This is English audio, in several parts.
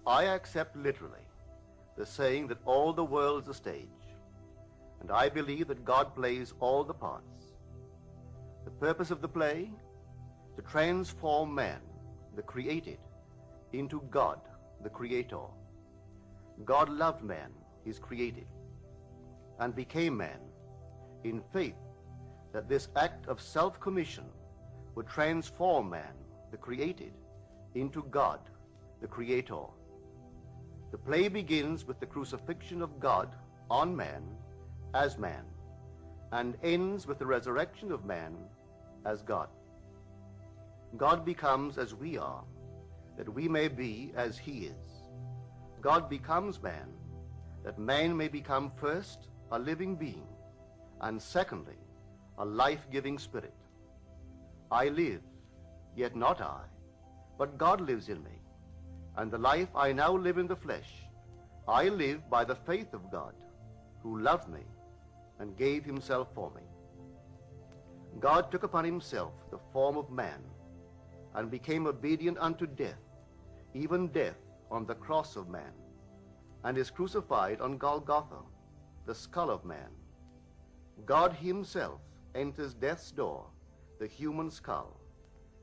I accept literally the saying that all the world's a stage, and I believe that God plays all the parts. The purpose of the play? To transform man, the created, into God, the creator. God loved man, his created, and became man in faith that this act of self-commission would transform man, the created, into God, the creator. The play begins with the crucifixion of God on man as man, and ends with the resurrection of man as God. God becomes as we are, that we may be as he is. God becomes man, that man may become first a living being, and secondly, a life-giving spirit. I live, yet not I, but God lives in me, and the life I now live in the flesh, I live by the faith of God, who loved me and gave himself for me. God took upon himself the form of man, and became obedient unto death, even death on the cross of man, and is crucified on Golgotha, the skull of man. God himself enters death's door, the human skull,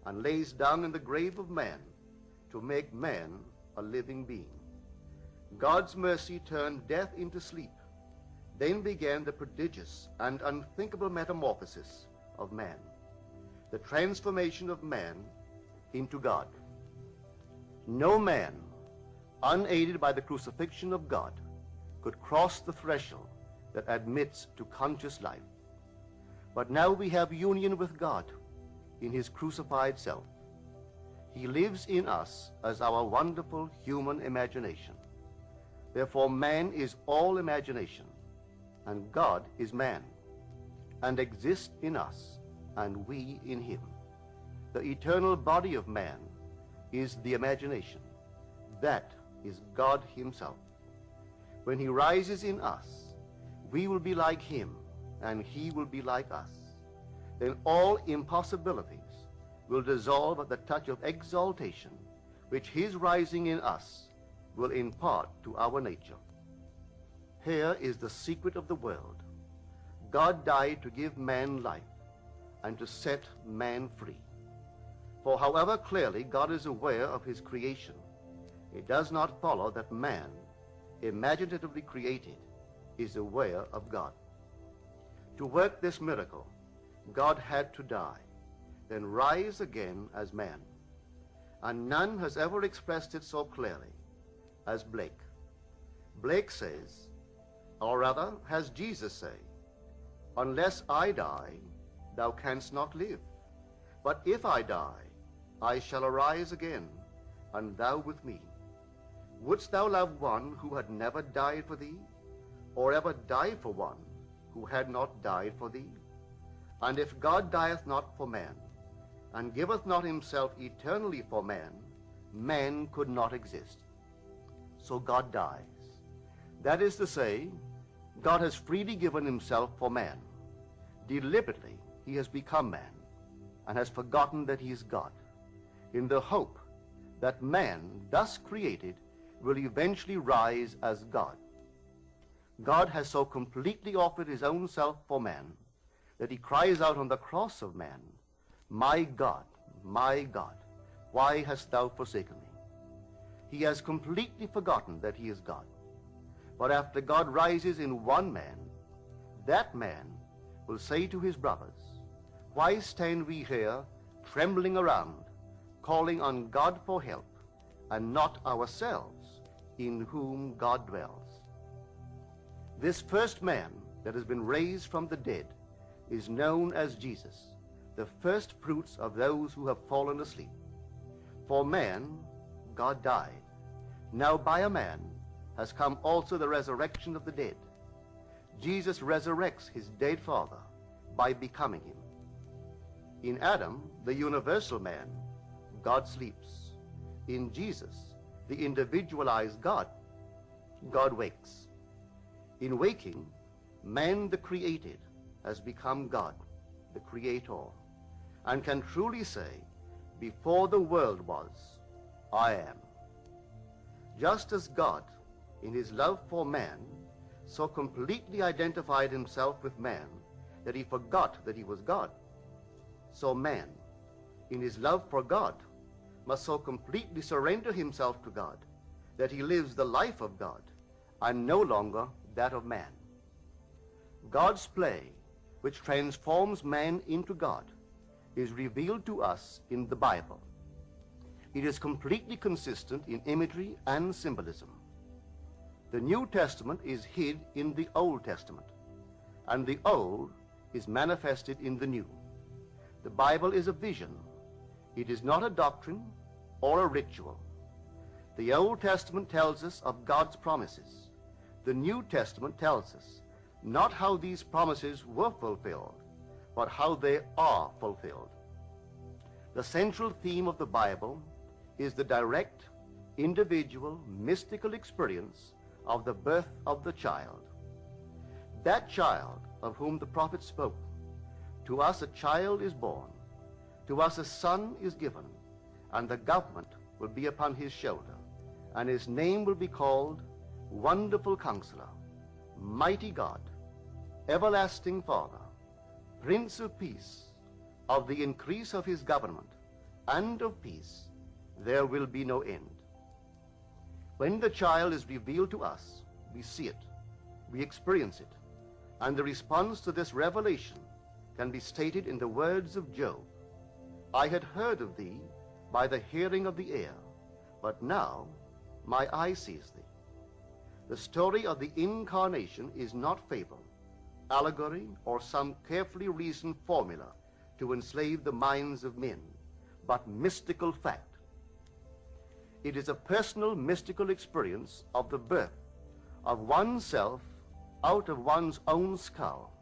and lays down in the grave of man to make man a living being. God's mercy turned death into sleep. Then began the prodigious and unthinkable metamorphosis of man, the transformation of man into God. No man, unaided by the crucifixion of God, could cross the threshold that admits to conscious life. But now we have union with God in his crucified self. He lives in us as our wonderful human imagination. Therefore man is all imagination, and God is man, and exists in us, and we in him. The eternal body of man is the imagination. That is God himself. When he rises in us, we will be like him, and he will be like us. Then all impossibilities will dissolve at the touch of exaltation, which his rising in us will impart to our nature. Here is the secret of the world. God died to give man life and to set man free. For however clearly God is aware of his creation, it does not follow that man, imaginatively created, is aware of God. To work this miracle, God had to die, then rise again as man. And none has ever expressed it so clearly as Blake. Blake says, or rather has Jesus say, "Unless I die, thou canst not live. But if I die, I shall arise again, and thou with me. Wouldst thou love one who had never died for thee, or ever die for one who had not died for thee? And if God dieth not for man, and giveth not himself eternally for man, man could not exist." So God dies. That is to say, God has freely given himself for man. Deliberately, he has become man, and has forgotten that he is God, in the hope that man, thus created, will eventually rise as God. God has so completely offered his own self for man that he cries out on the cross of man, my God, why hast thou forsaken me?" He has completely forgotten that he is God. But after God rises in one man, that man will say to his brothers, "Why stand we here trembling around, calling on God for help, and not ourselves, in whom God dwells?" This first man that has been raised from the dead is known as Jesus, the first fruits of those who have fallen asleep. For man, God died. Now by a man has come also the resurrection of the dead. Jesus resurrects his dead father by becoming him. In Adam, the universal man, God sleeps. In Jesus, the individualized God, God wakes. In waking, man the created has become God, the creator, and can truly say, "Before the world was, I am." Just as God, in his love for man, so completely identified himself with man that he forgot that he was God, so man, in his love for God, must so completely surrender himself to God that he lives the life of God and no longer that of man. God's play, which transforms man into God, is revealed to us in the Bible. It is completely consistent in imagery and symbolism. The New Testament is hid in the Old Testament, and the Old is manifested in the New. The Bible is a vision. It is not a doctrine or a ritual. The Old Testament tells us of God's promises. The New Testament tells us not how these promises were fulfilled, but how they are fulfilled. The central theme of the Bible is the direct, individual, mystical experience of the birth of the child. That child of whom the prophet spoke. To us a child is born, to us a son is given, and the government will be upon his shoulder, and his name will be called Wonderful Counselor, Mighty God, Everlasting Father, Prince of Peace. Of the increase of his government and of peace there will be no end. When the child is revealed to us, we see it, we experience it, and the response to this revelation can be stated in the words of Job. I had heard of thee by the hearing of the ear, but now my eye sees thee. The story of the incarnation is not fable, allegory, or some carefully reasoned formula to enslave the minds of men, but mystical fact. It is a personal mystical experience of the birth of oneself out of one's own skull,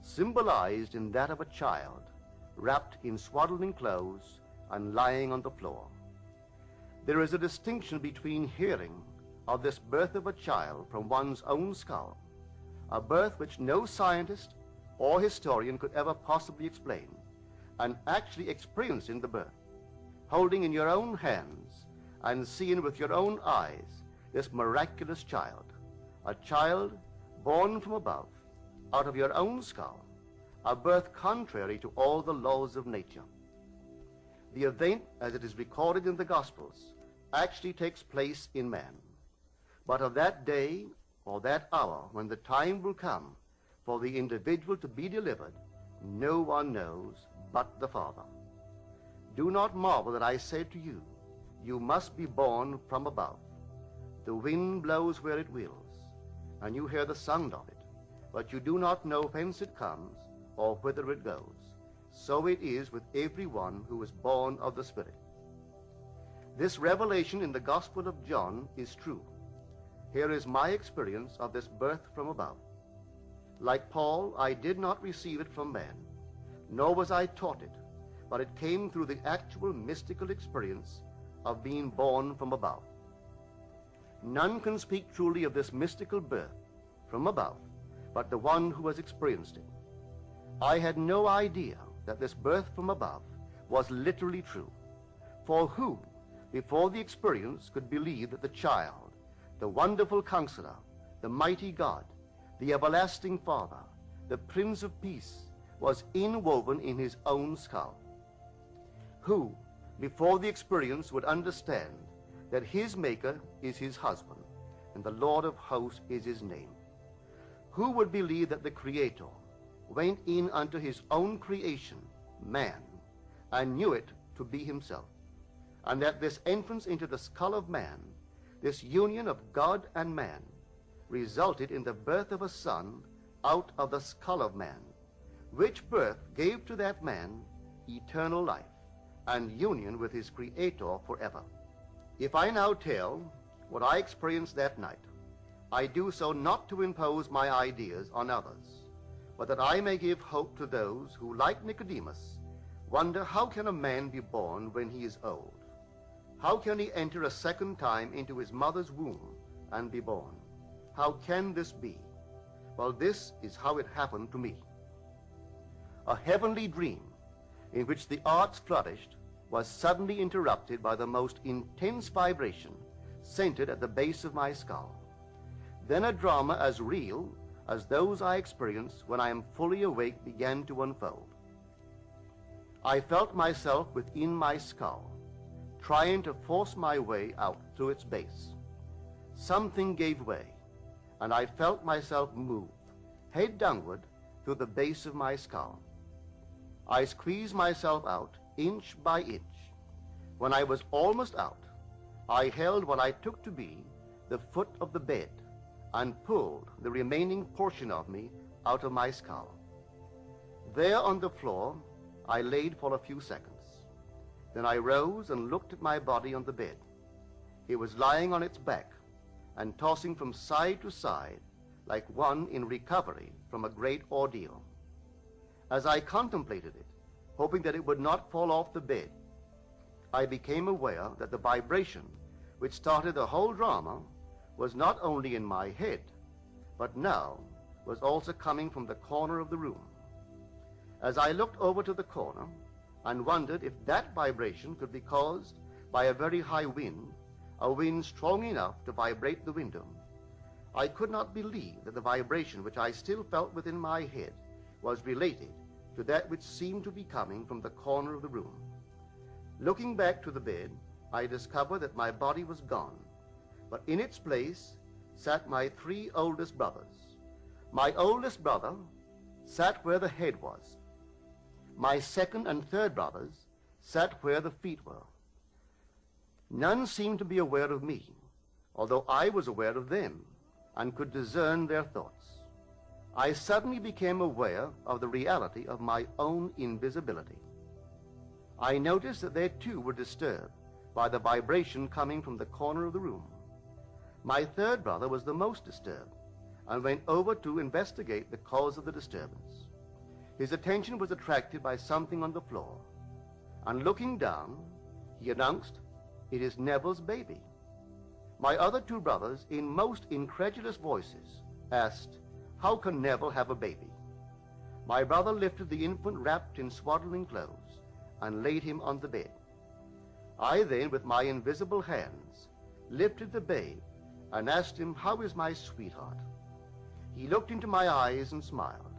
symbolized in that of a child, wrapped in swaddling clothes and lying on the floor. There is a distinction between hearing of this birth of a child from one's own skull, a birth which no scientist or historian could ever possibly explain, and actually experiencing the birth, holding in your own hands and seeing with your own eyes this miraculous child, a child born from above, out of your own skull, a birth contrary to all the laws of nature. The event, as it is recorded in the Gospels, actually takes place in man. But of that day or that hour when the time will come for the individual to be delivered, no one knows but the Father. Do not marvel that I said to you, you must be born from above. The wind blows where it wills, and you hear the sound of it, but you do not know whence it comes or whither it goes. So it is with everyone who is born of the Spirit. This revelation in the Gospel of John is true. Here is my experience of this birth from above. Like Paul, I did not receive it from man, nor was I taught it, but it came through the actual mystical experience of being born from above. None can speak truly of this mystical birth from above but the one who has experienced it. I had no idea that this birth from above was literally true. For who, before the experience, could believe that the child, the Wonderful Counselor, the Mighty God, the Everlasting Father, the Prince of Peace, was inwoven in his own skull? Who, before the experience, would understand that his Maker is his husband, and the Lord of hosts is his name? Who would believe that the Creator went in unto his own creation, man, and knew it to be himself, and that this entrance into the skull of man, this union of God and man, resulted in the birth of a son out of the skull of man, which birth gave to that man eternal life and union with his Creator forever? If I now tell what I experienced that night, I do so not to impose my ideas on others, but that I may give hope to those who, like Nicodemus, wonder how can a man be born when he is old? How can he enter a second time into his mother's womb and be born? How can this be? Well, this is how it happened to me. A heavenly dream in which the arts flourished was suddenly interrupted by the most intense vibration, centered at the base of my skull. Then a drama as real as those I experience when I am fully awake began to unfold. I felt myself within my skull, trying to force my way out through its base. Something gave way, and I felt myself move, head downward, through the base of my skull. I squeezed myself out, inch by inch. When I was almost out, I held what I took to be the foot of the bed and pulled the remaining portion of me out of my skull. There on the floor, I laid for a few seconds. Then I rose and looked at my body on the bed. It was lying on its back and tossing from side to side like one in recovery from a great ordeal. As I contemplated it, hoping that it would not fall off the bed, I became aware that the vibration which started the whole drama was not only in my head, but now was also coming from the corner of the room. As I looked over to the corner and wondered if that vibration could be caused by a very high wind, a wind strong enough to vibrate the window, I could not believe that the vibration which I still felt within my head was related to that which seemed to be coming from the corner of the room. Looking back to the bed, I discovered that my body was gone, but in its place sat my 3 oldest brothers. My oldest brother sat where the head was. My second and third brothers sat where the feet were. None seemed to be aware of me, although I was aware of them and could discern their thoughts. I suddenly became aware of the reality of my own invisibility. I noticed that they too were disturbed by the vibration coming from the corner of the room. My third brother was the most disturbed and went over to investigate the cause of the disturbance. His attention was attracted by something on the floor, and looking down, he announced, "It is Neville's baby." My other 2 brothers, in most incredulous voices, asked, "How can Neville have a baby?" My brother lifted the infant wrapped in swaddling clothes and laid him on the bed. I then, with my invisible hands, lifted the babe and asked him, "How is my sweetheart?" He looked into my eyes and smiled,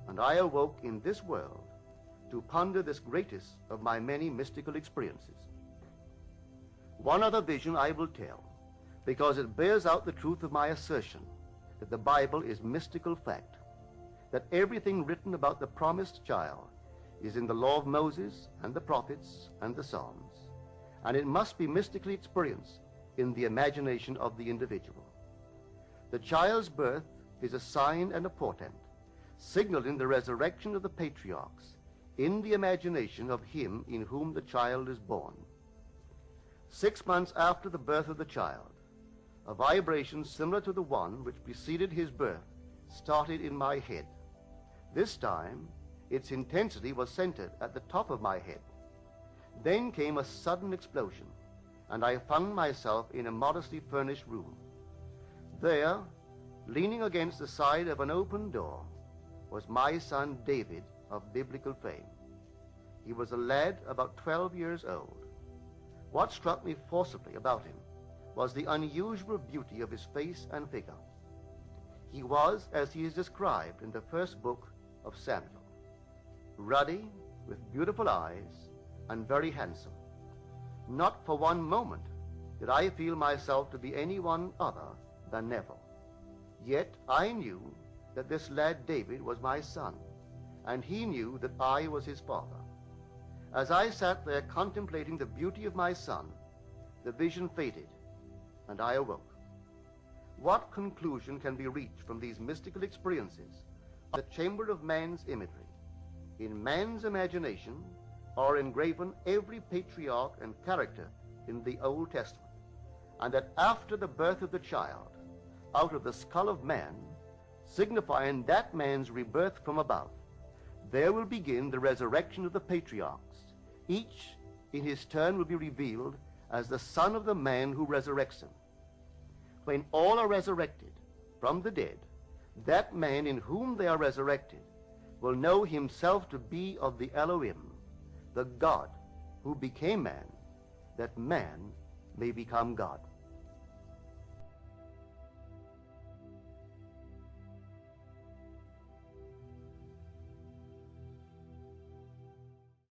and I awoke in this world to ponder this greatest of my many mystical experiences. One other vision I will tell, because it bears out the truth of my assertion that the Bible is mystical fact, that everything written about the promised child is in the law of Moses and the prophets and the Psalms, and it must be mystically experienced in the imagination of the individual. The child's birth is a sign and a portent, signaling the resurrection of the patriarchs in the imagination of him in whom the child is born. 6 months after the birth of the child, a vibration similar to the one which preceded his birth started in my head. This time, its intensity was centered at the top of my head. Then came a sudden explosion, and I found myself in a modestly furnished room. There, leaning against the side of an open door, was my son David of biblical fame. He was a lad about 12 years old. What struck me forcibly about him was the unusual beauty of his face and figure. He was, as he is described in the first book of Samuel, ruddy, with beautiful eyes, and very handsome. Not for one moment did I feel myself to be anyone other than Neville. Yet I knew that this lad David was my son, and he knew that I was his father. As I sat there contemplating the beauty of my son, the vision faded, and I awoke. What conclusion can be reached from these mystical experiences? The chamber of man's imagery. In man's imagination are engraven every patriarch and character in the Old Testament, and that after the birth of the child, out of the skull of man, signifying that man's rebirth from above, there will begin the resurrection of the patriarchs. Each in his turn will be revealed as the son of the man who resurrects him. When all are resurrected from the dead, that man in whom they are resurrected will know himself to be of the Elohim, the God who became man, that man may become God.